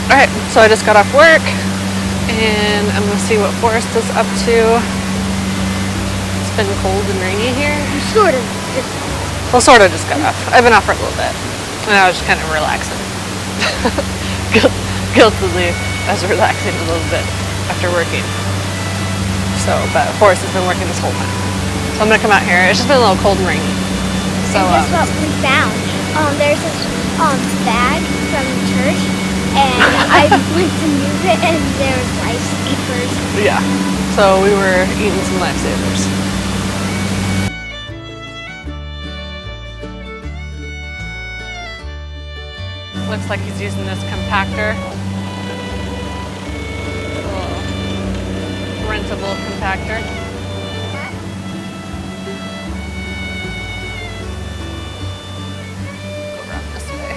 Alright, so I just got off work and I'm gonna see what Forrest is up to. It's been cold and rainy here. Sort of. Well, sort of just got off. I've been off for a little bit and I was just kind of relaxing. Guiltily, I was relaxing a little bit after working. So, but Forrest has been working this whole time. So I'm gonna come out here. It's just been a little cold and rainy. So, and guess what we found? There's this bag from church, and I went to move it, and there was lifesavers. yeah. So we were eating some lifesavers. Looks like he's using this compactor. Rentable compactor. Go around this way.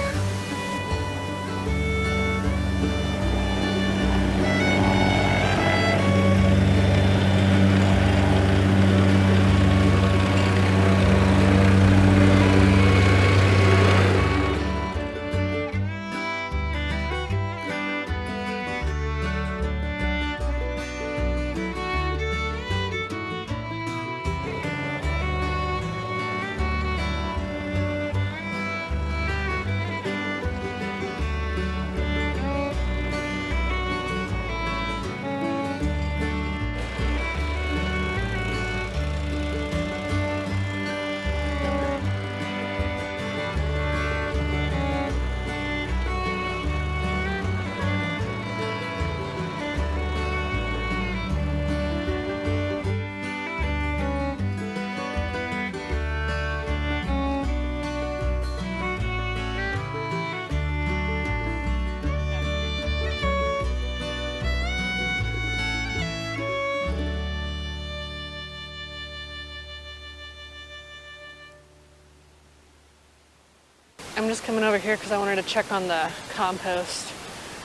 I'm just coming over here because I wanted to check on the compost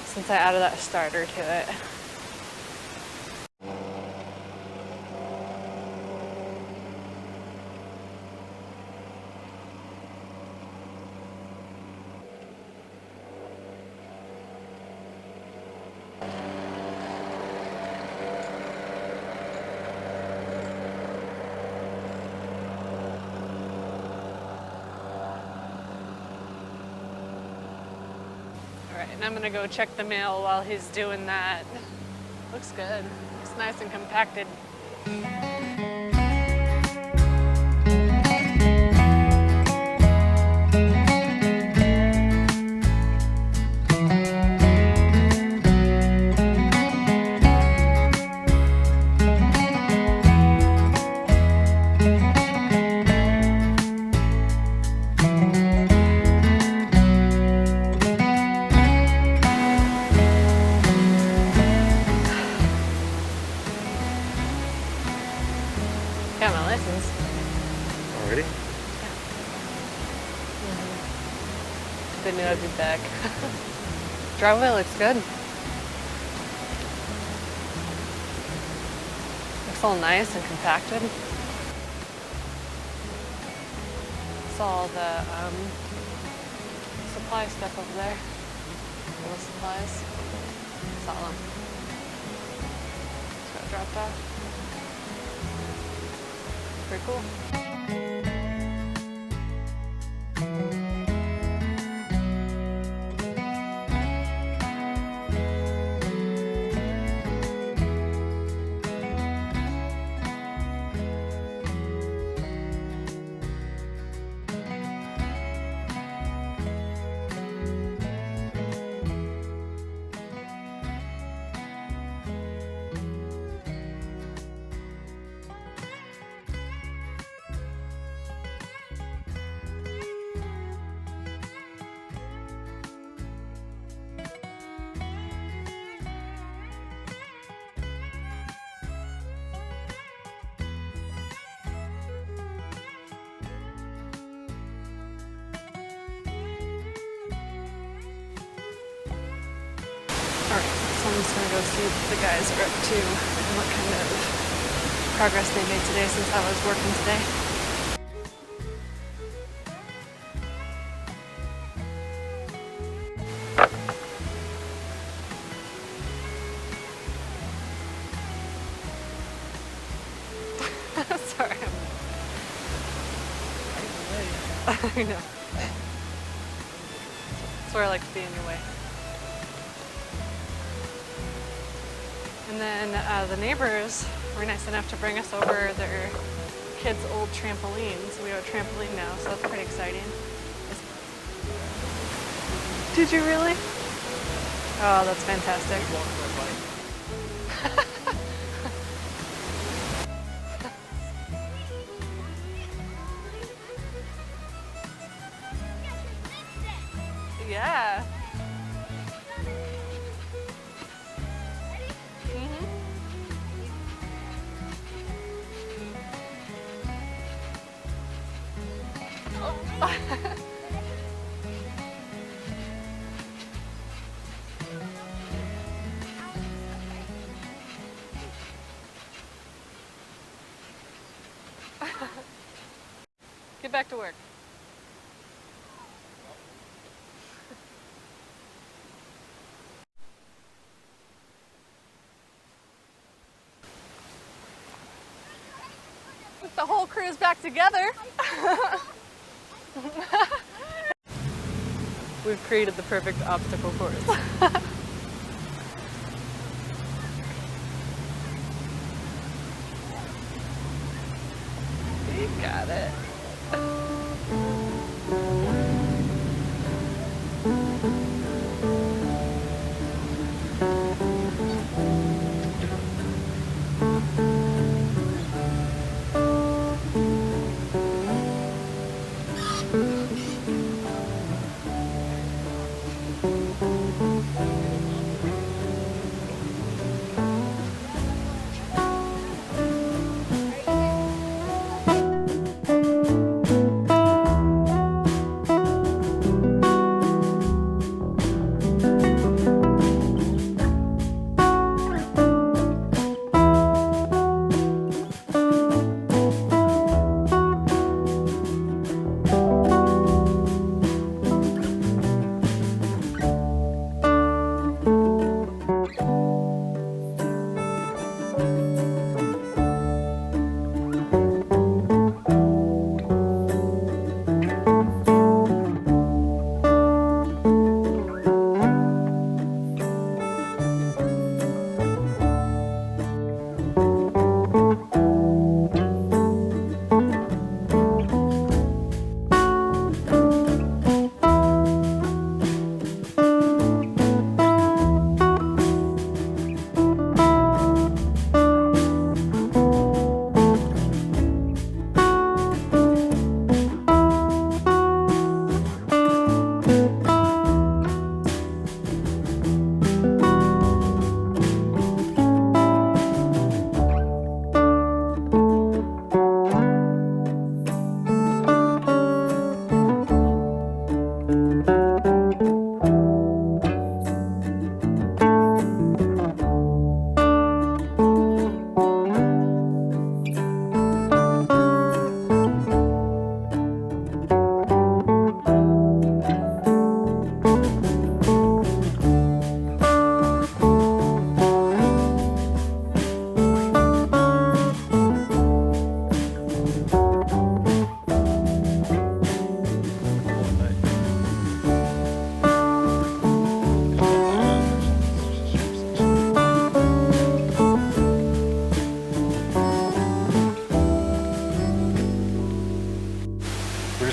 since I added that starter to it. And I'm gonna go check the mail while he's doing that. Looks good. Looks nice and compacted. Got my license. Already? Yeah. They knew I'd be back. Driveway looks good. Looks all nice and compacted. Saw all the supply stuff over there. All the supplies. Saw them. Just got dropped off. Pretty cool. Alright, so I'm just going to go see what the guys are up to and what kind of progress they made today since I was working today. I know. That's where I like to be anyway. And then the neighbors were nice enough to bring us over their kids' old trampoline. So we have a trampoline now, so that's pretty exciting. Did you really? Oh, that's fantastic. Yeah. Get back to work. The whole crew's back together. We've created the perfect obstacle course. You got it.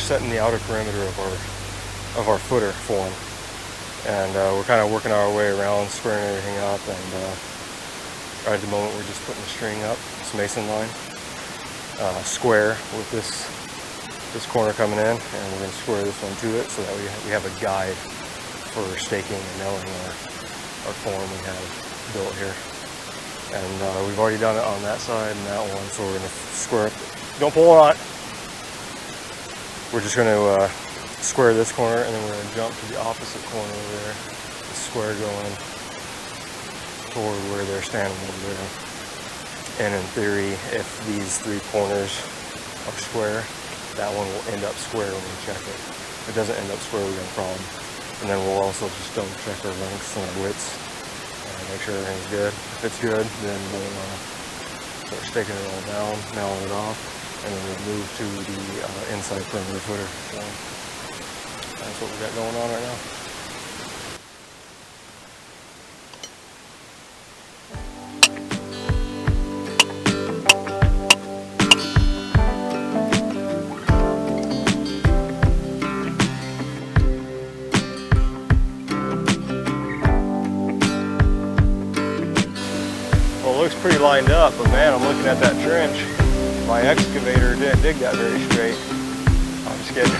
Setting the outer perimeter of our footer form, and we're kind of working our way around, squaring everything up, and right at the moment we're just putting the string up, this mason line, square with this corner coming in, and we're going to square this one to it so that we have a guide for staking and nailing our form we have built here. And we've already done it on that side and that one, so we're going to square it. Don't pull on it. We're just going to square this corner, and then we're going to jump to the opposite corner over there, the square going toward where they're standing over there. And in theory, if these three corners are square, that one will end up square when we check it. If it doesn't end up square, we got a problem. And then we'll also just double check our lengths and our widths and make sure everything's good. If it's good, then we'll start staking it all down, nailing it off. and then we'll move to the inside perimeter footer. So that's what we got going on right now. Looks pretty lined up, but man, I'm looking at that trench. My excavator didn't dig that very straight. I'm just kidding.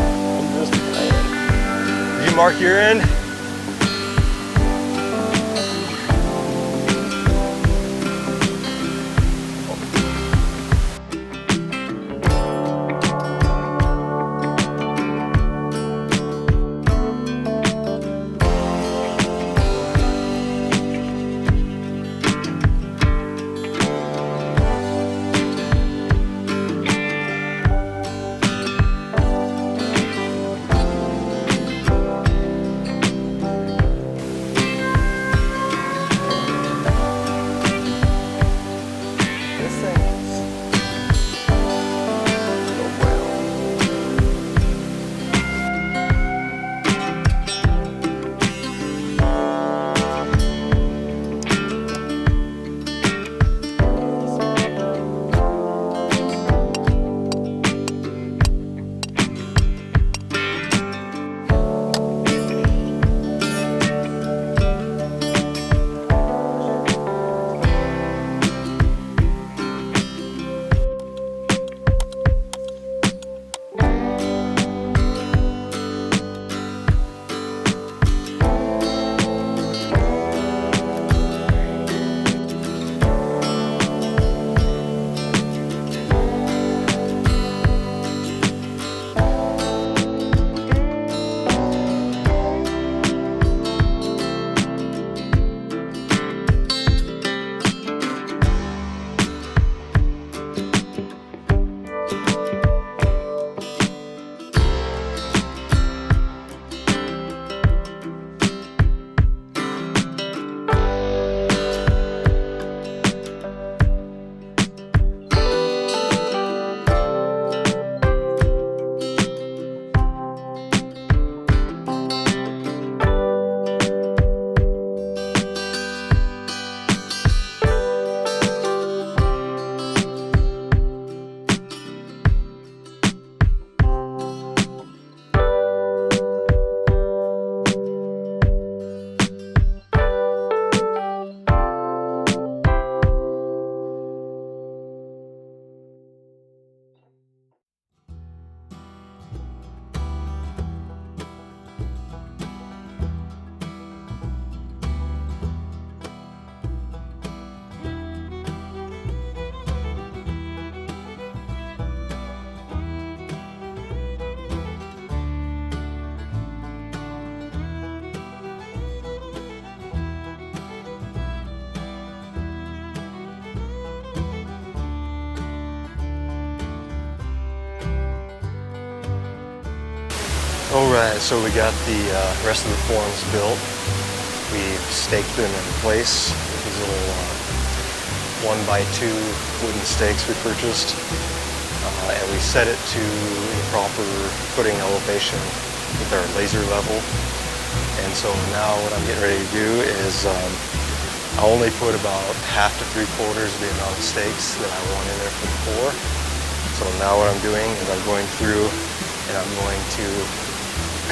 I'm just playing. Did you mark your end? Alright, so we got the rest of the forms built. We've staked them in place with these little 1x2 wooden stakes we purchased. And we set it to the proper footing elevation with our laser level. And so now what I'm getting ready to do is I only put about half to 3/4 of the amount of stakes that I want in there for the core. So now what I'm doing is I'm going through and I'm going to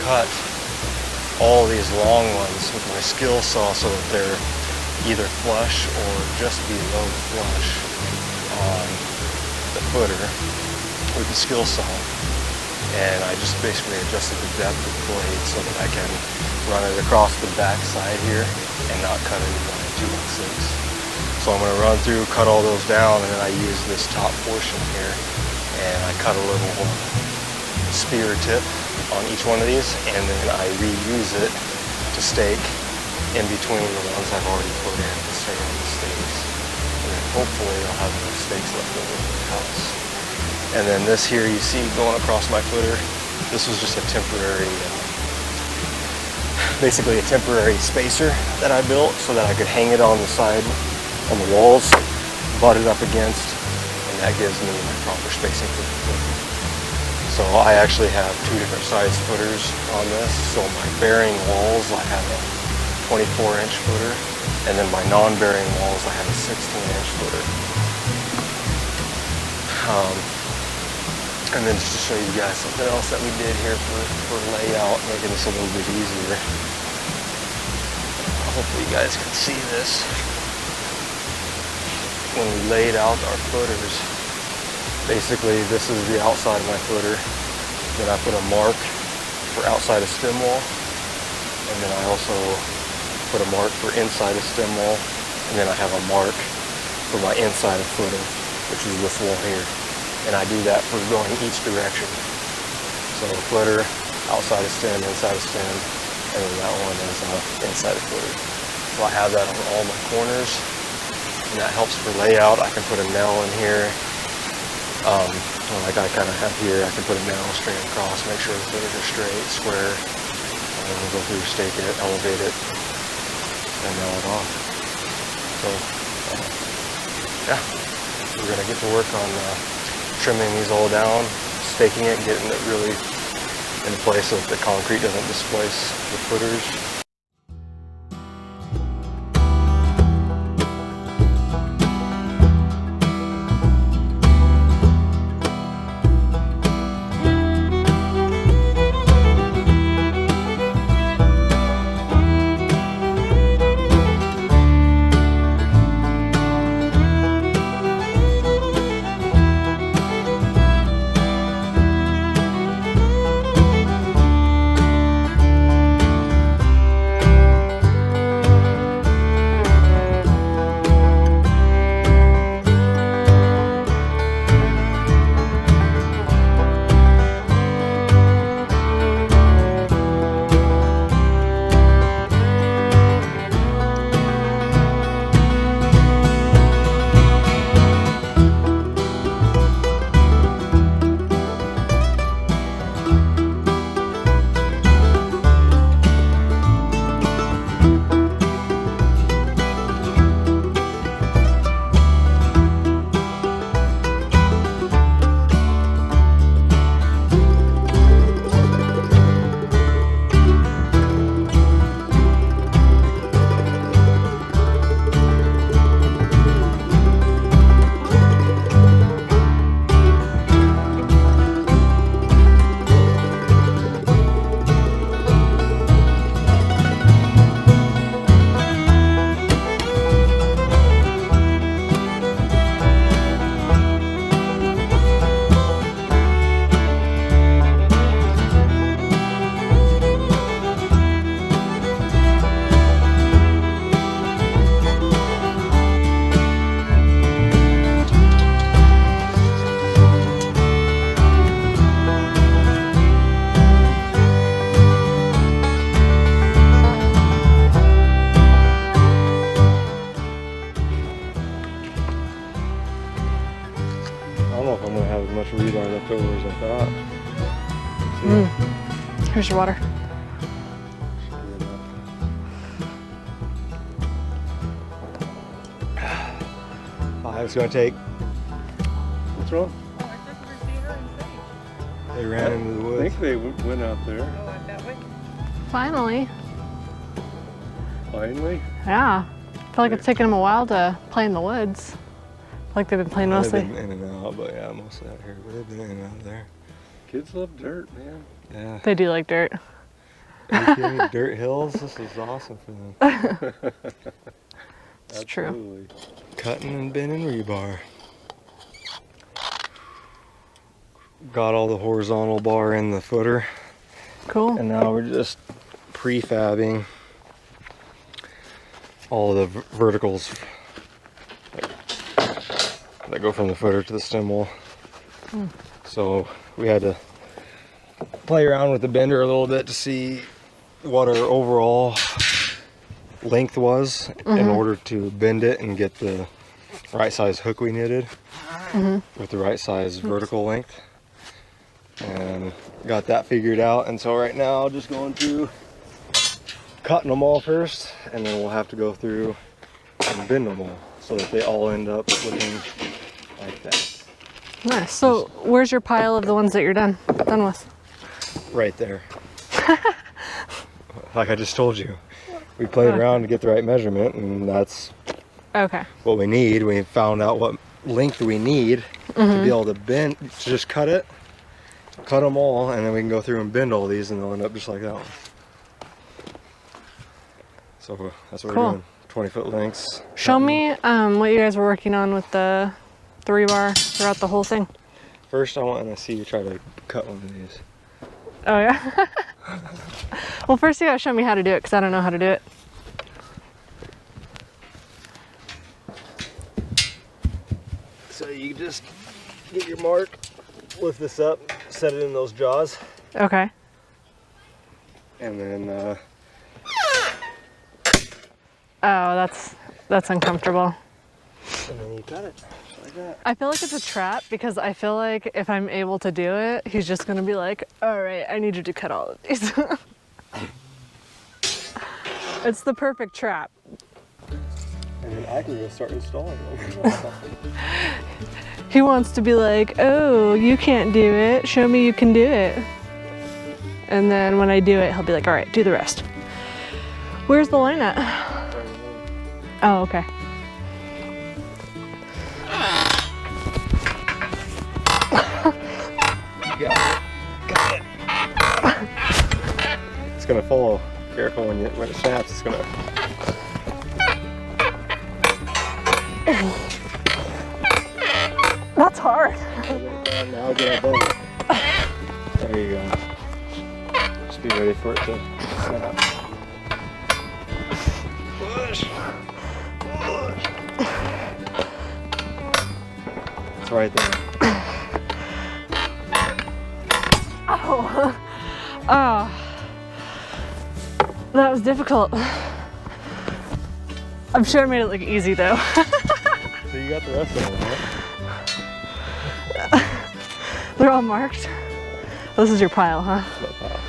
cut all these long ones with my skill saw so that they're either flush or just below flush on the footer with the skill saw. And I just basically adjusted the depth of the blade so that I can run it across the back side here and not cut it into 2x6. So I'm going to run through, cut all those down, and then I use this top portion here and I cut a little spear tip on each one of these, and then I reuse it to stake in between the ones I've already put in to stay on the stakes. And then hopefully I'll have enough stakes left over for the house. And then this here you see going across my footer, this was just a temporary, basically a temporary spacer that I built so that I could hang it on the side, on the walls, butt it up against that gives me my proper spacing for the foot. So I actually have 2 different size footers on this. So my bearing walls, I have a 24-inch footer, and then my non-bearing walls, I have a 16-inch footer. And then just to show you guys something else that we did here for layout, making this a little bit easier. Hopefully you guys can see this. When we laid out our footers, basically this is the outside of my footer. Then I put a mark for outside of stem wall, and then I also put a mark for inside of stem wall, and then I have a mark for my inside of footer, which is this wall here. And I do that for going each direction. So footer, outside of stem, inside of stem, and then that one is inside of footer. So I have that on all my corners, and that helps for layout. I can put a nail in here. Like I kind of have here, I can put a nail straight across, make sure the footers are straight, square, and then we'll go through, stake it, elevate it, and nail it off. So, yeah, we're gonna get to work on trimming these all down, staking it, getting it really in place so that the concrete doesn't displace the footers. Rebar left over as I thought. Here's your water. It's gonna take. What's wrong? Oh, I thought you were seeing her in space. They ran into the woods. I think they went out there. Oh, out that way? Finally. Finally? Yeah. I feel like it's taken them a while to play in the woods. Like they've been playing mostly. They've been in and out, but yeah, mostly out here. But they've been in and out there. Kids love dirt, man. Yeah. They do like dirt. Are you kidding me? Dirt hills? This is awesome for them. It's true. Absolutely. Cutting and bending rebar. Got all the horizontal bar in the footer. Cool. And now we're just prefabbing all of the verticals that go from the footer to the stem wall. So we had to play around with the bender a little bit to see what our overall length was in order to bend it and get the right size hook we needed with the right size vertical length, and got that figured out. And so right now just going through cutting them all first, and then we'll have to go through and bend them all so that they all end up looking like that. Nice. So where's your pile of the ones that you're done with? Right there. Like I just told you. We played around to get the right measurement, and that's Okay. what we need. We found out what length we need to be able to bend, to just cut them all, and then we can go through and bend all these, and they'll end up just like that one. So that's what Cool. we're doing. 20-foot lengths. Show me what you guys were working on with the rebar throughout the whole thing. First, I want to see you try to cut one of these. Oh yeah. Well, first you gotta show me how to do it because I don't know how to do it. So you just get your mark, lift this up, set it in those jaws, Okay. and then Oh, that's uncomfortable. and then you cut it just like that. I feel like it's a trap because I feel like if I'm able to do it, he's just gonna be like, all right, I need you to cut all of these. It's the perfect trap. And then I can go start installing them. He wants to be like, oh, you can't do it. Show me you can do it. And then when I do it, he'll be like, all right, do the rest. Where's the line at? Oh, okay. Got it. It's gonna fall. Careful when it snaps. It's gonna. That's hard. Now get our boat. There you go. Just be ready for it to snap. Push. Push. It's right there. Oh. Oh. That was difficult. I'm sure I made it look easy though. So you got the rest of them, right? They're all marked. This is your pile, huh? Not pile.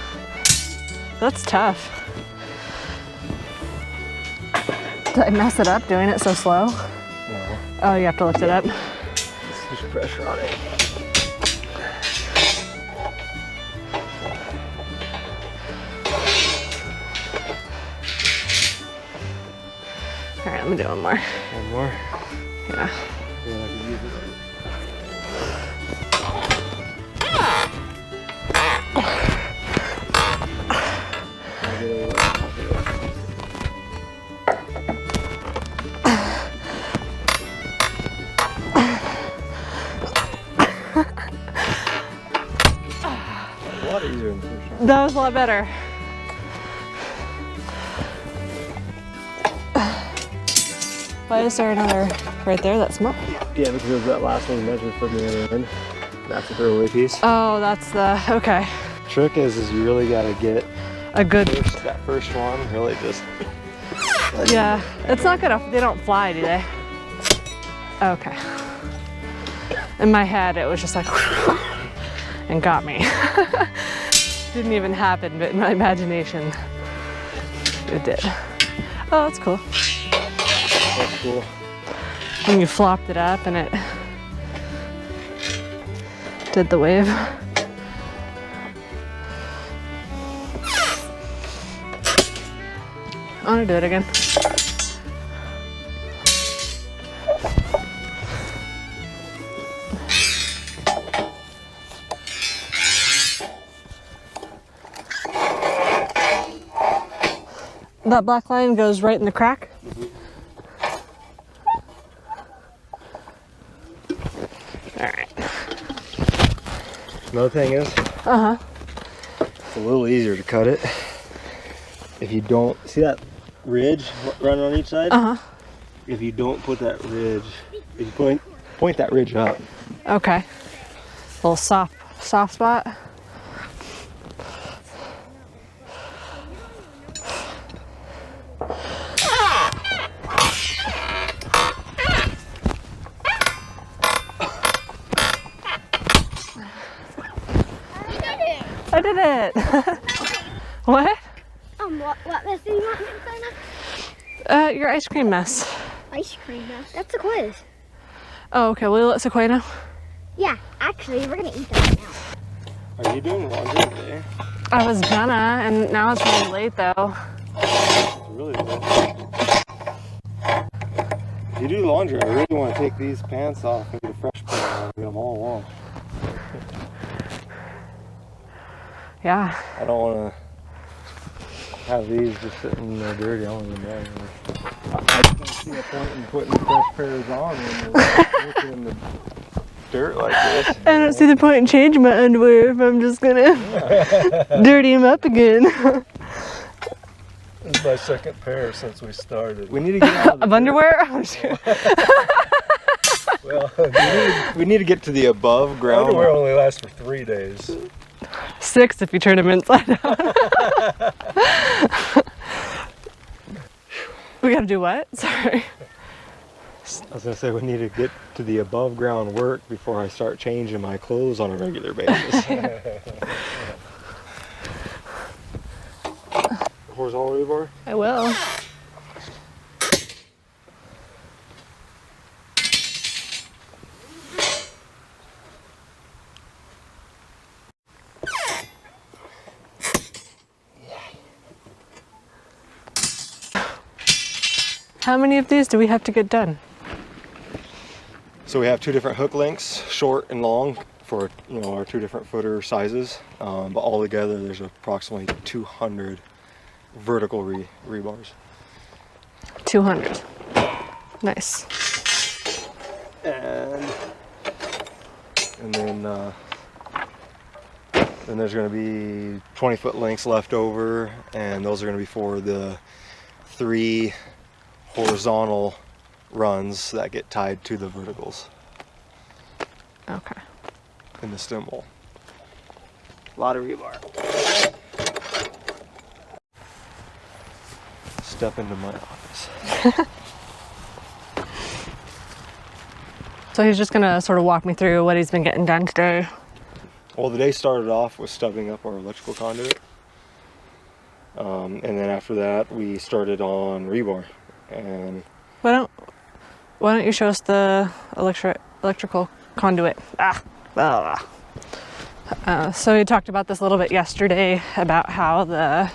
That's tough. Did I mess it up doing it so slow? No. Oh, you have to lift it up. There's pressure on it. All right, let me do one more. One more. Yeah. Yeah, I can use it. A lot easier than the first one. That was a lot better. Why is there another right there that's small? Yeah, because that last one measured from the other end. That's the throwaway piece. Oh, that's the, okay. Trick is you really gotta get A good, that first one really just. yeah. It's not gonna, they don't fly, do they? Okay. In my head, it was just like, and got me. Didn't even happen, but in my imagination, it did. Oh, that's cool. That's cool. When you flopped it up and it did the wave. I want to do it again. That black line goes right in the crack? Alright. Another thing is, it's a little easier to cut it if you don't see that ridge running on each side. If you don't put that ridge, if you point that ridge up. Okay. Little soft spot. I did it. What? What mess do you want me to sign up? Your ice cream mess. Ice cream mess. That's a quiz. Oh, okay. Will you let Sequoia know? Yeah, actually, we're gonna eat them right now. Are you doing laundry today? I was gonna, and now it's really late though. It's really late. If you do laundry, I really want to take these pants off and get a fresh pair and get them all washed. Yeah. I don't want to have these just sitting there dirty. I want them dry. I just don't see a point in putting fresh pairs on when you're working in the dirt like this. I don't see the point in changing my underwear if I'm just gonna dirty them up again. This is my second pair since we started. We need to get out of the Of underwear? I'm just kidding. Well, we need to get to the above ground. underwear only lasts for 3 days. 6 if you turn them inside out. We gotta do what? Sorry. I was gonna say we need to get to the above ground work before I start changing my clothes on a regular basis. Horizontal rebar? I will. How many of these do we have to get done? So we have 2 different hook lengths, short and long, for our 2 different footer sizes. But all together, there's approximately 200 vertical rebars. 200. Nice. And then there's going to be 20-foot lengths left over, and those are going to be for the 3 horizontal runs that get tied to the verticals Okay. in the stem wall. A lot of rebar. Step into my office. So he's just gonna sort of walk me through what he's been getting done today. Well, the day started off with stubbing up our electrical conduit. And then after that, we started on rebar. And Why don't you show us the electrical conduit? So we talked about this a little bit yesterday about how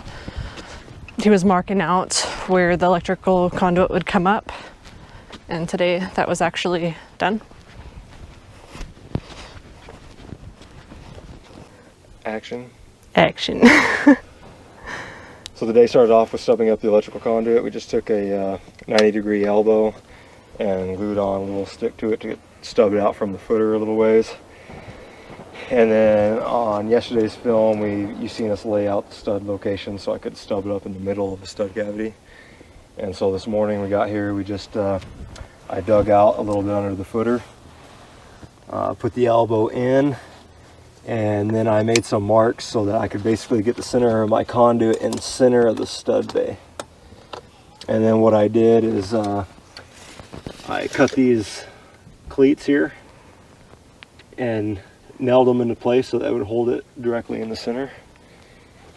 he was marking out where the electrical conduit would come up, and today that was actually done. action. So the day started off with stubbing up the electrical conduit. We just took a 90-degree elbow and glued on a little stick to it to get stubbed out from the footer a little ways. And then on yesterday's film, you seen us lay out the stud location so I could stub it up in the middle of the stud cavity. And so this morning we got here, we just I dug out a little bit under the footer, put the elbow in, and then I made some marks so that I could basically get the center of my conduit in the center of the stud bay. And then what I did is I cut these cleats here and nailed them into place so that would hold it directly in the center.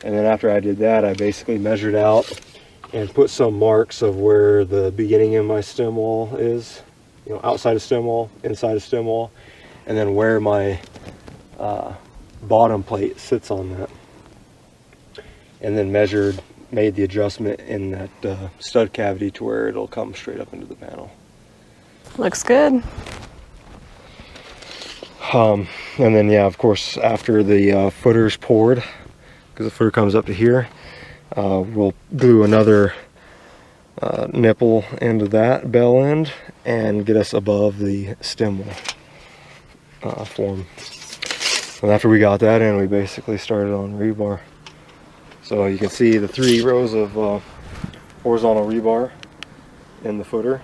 And then after I did that, I basically measured out and put some marks of where the beginning of my stem wall is, outside of stem wall, inside of stem wall, and then where my bottom plate sits on that. And then made the adjustment in that stud cavity to where it'll come straight up into the panel. Looks good. And then, yeah, of course, after the footer's poured, because the footer comes up to here, we'll glue another nipple into that bell end and get us above the stem wall form. And after we got that in, we basically started on rebar. So you can see the 3 rows of horizontal rebar in the footer.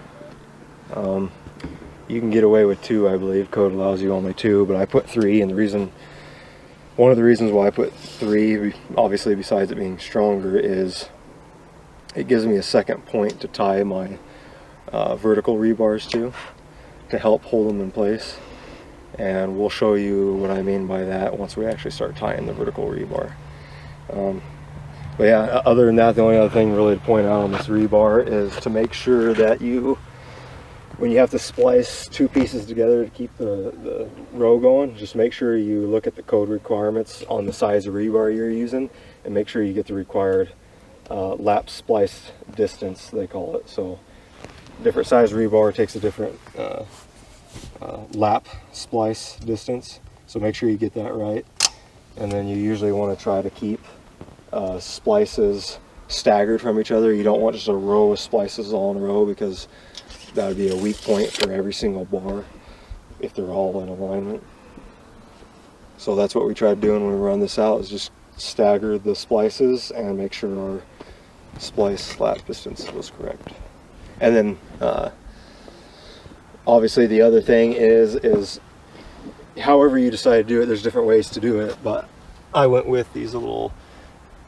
You can get away with 2, I believe. Code allows you only 2, but I put 3, and one of the reasons why I put 3, obviously besides it being stronger, is it gives me a second point to tie my vertical rebars to help hold them in place. And we'll show you what I mean by that once we actually start tying the vertical rebar. But yeah, other than that, the only other thing really to point out on this rebar is to make sure that when you have to splice two pieces together to keep the row going, just make sure you look at the code requirements on the size of rebar you're using, and make sure you get the required lap splice distance, they call it. So different size rebar takes a different lap splice distance, so make sure you get that right. And then you usually want to try to keep splices staggered from each other. You don't want just a row of splices all in a row, because that would be a weak point for every single bar if they're all in alignment. So that's what we tried doing when we run this out, is just stagger the splices and make sure our splice lap distance was correct. And then obviously the other thing is however you decide to do it, there's different ways to do it, but I went with these little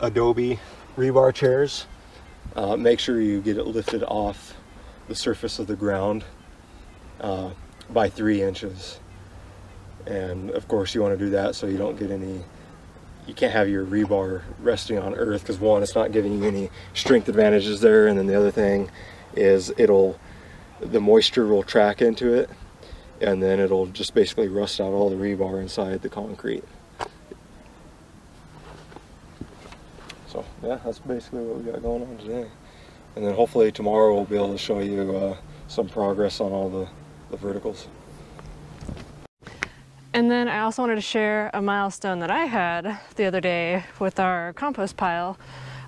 Adobe rebar chairs. Make sure you get it lifted off the surface of the ground by 3 inches. And of course you want to do that so you don't get any, you can't have your rebar resting on earth, because one, it's not giving you any strength advantages there, and then the other thing is the moisture will track into it, and then it'll just basically rust out all the rebar inside the concrete. So yeah, that's basically what we got going on today. And then hopefully tomorrow we'll be able to show you some progress on all the verticals. And then I also wanted to share a milestone that I had the other day with our compost pile.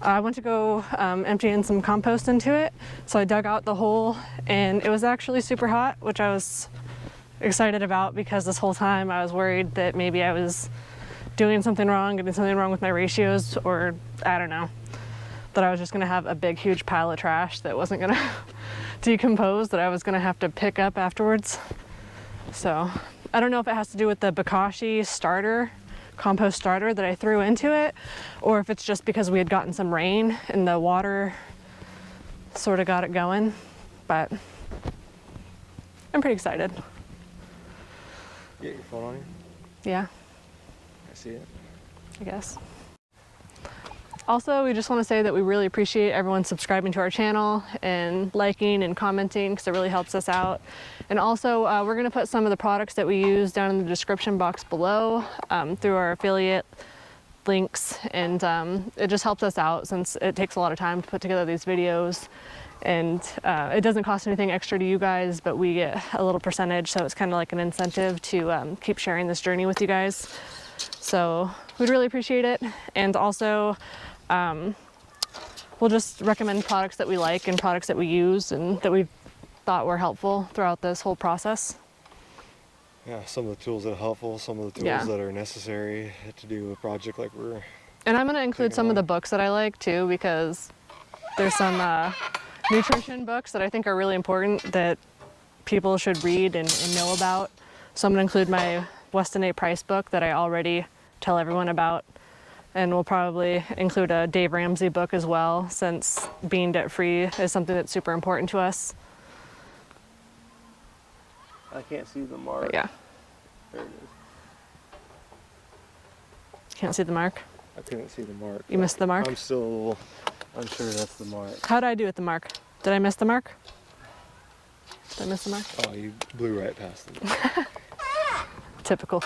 I went to go empty in some compost into it, so I dug out the hole, and it was actually super hot, which I was excited about, because this whole time I was worried that maybe I was doing something wrong, getting something wrong with my ratios, or I don't know, that I was just gonna have a big huge pile of trash that wasn't gonna decompose, that I was gonna have to pick up afterwards. So I don't know if it has to do with the bokashi starter, compost starter that I threw into it, or if it's just because we had gotten some rain and the water sort of got it going, but I'm pretty excited. Get your phone on you? Yeah, I see it. I guess. Also, we just want to say that we really appreciate everyone subscribing to our channel and liking and commenting, because it really helps us out. And also, we're going to put some of the products that we use down in the description box below through our affiliate links, and it just helps us out, since it takes a lot of time to put together these videos, and it doesn't cost anything extra to you guys, but we get a little percentage, so it's kind of like an incentive to keep sharing this journey with you guys. So we'd really appreciate it. And also we'll just recommend products that we like and products that we use and that we thought were helpful throughout this whole process. Yeah, some of the tools that are helpful, some of the tools that are necessary to do a project like we're. And I'm going to include some of the books that I like too, because there's some nutrition books that I think are really important that people should read and know about. So I'm going to include my Weston A. Price book that I already tell everyone about. And we'll probably include a Dave Ramsey book as well, since being debt free is something that's super important to us. I can't see the mark. But yeah. There it is. Can't see the mark? I couldn't see the mark. You missed the mark? I'm still a little unsure that's the mark. How did I do with the mark? Did I miss the mark? Did I miss the mark? Oh, you blew right past it. Typical.